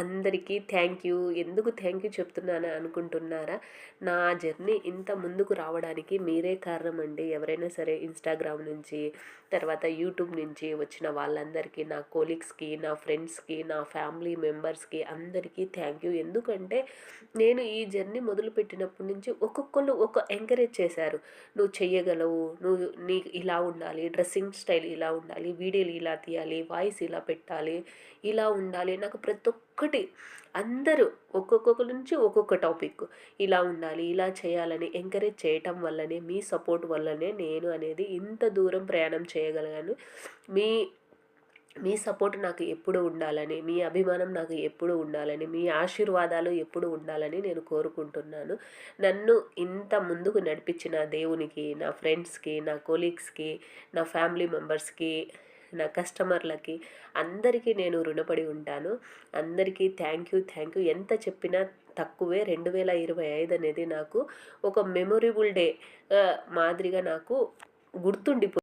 అందరికీ thank you. ఎందుకు thank you చెప్తున్నాను అనుకుంటున్నారా? నా జర్నీ ఇంత ముందుకు రావడానికి మీరే కారణమండి. ఎవరైనా సరే ఇన్‌స్టాగ్రామ్ నుంచి, తర్వాత యూట్యూబ్ నుంచి వచ్చిన వాళ్ళందరికీ, నా కొలీగ్స్‌కి, నా ఫ్రెండ్స్‌కి, నా ఫ్యామిలీ మెంబర్స్‌కి అందరికీ థ్యాంక్ యూ. ఎందుకంటే నేను ఈ జర్నీ మొదలుపెట్టినప్పటి నుంచి ఒక్కొక్కళ్ళు ఎంకరేజ్ చేశారు. "నువ్వు చెయ్యగలవు. నీకు ఇలా ఉండాలి. డ్రెస్సింగ్ స్టైల్ ఇలా ఉండాలి. వీడియోలు ఇలా తీయాలి. వాయిస్ ఇలా పెట్టాలి. ఇలా ఉండాలి." నాకు ప్రతి ఒక్కటి అందరూ ఒక్కొక్కరి నుంచి ఒక్కొక్క టాపిక్ ఇలా ఉండాలి, ఇలా చేయాలని ఎంకరేజ్ చేయటం వల్లనే, మీ సపోర్ట్ వల్లనే నేను అనేది ఇంత దూరం ప్రయాణం చేయగలిగాను. మీ మీ సపోర్ట్ నాకు ఎప్పుడు ఉండాలని, మీ అభిమానం నాకు ఎప్పుడు ఉండాలని, మీ ఆశీర్వాదాలు ఎప్పుడు ఉండాలని నేను కోరుకుంటున్నాను. నన్ను ఇంత ముందుకు నడిపించిన దేవునికి, నా ఫ్రెండ్స్‌కి, నా కొలీగ్స్‌కి, నా ఫ్యామిలీ మెంబర్స్‌కి, నా కస్టమర్లకి అందరికీ నేను రుణపడి ఉంటాను. అందరికీ థ్యాంక్ యూ, థ్యాంక్ యూ. ఎంత చెప్పినా తక్కువే. 2025 అనేది నాకు ఒక మెమొరబుల్ డే మాదిరిగా నాకు గుర్తుండిపో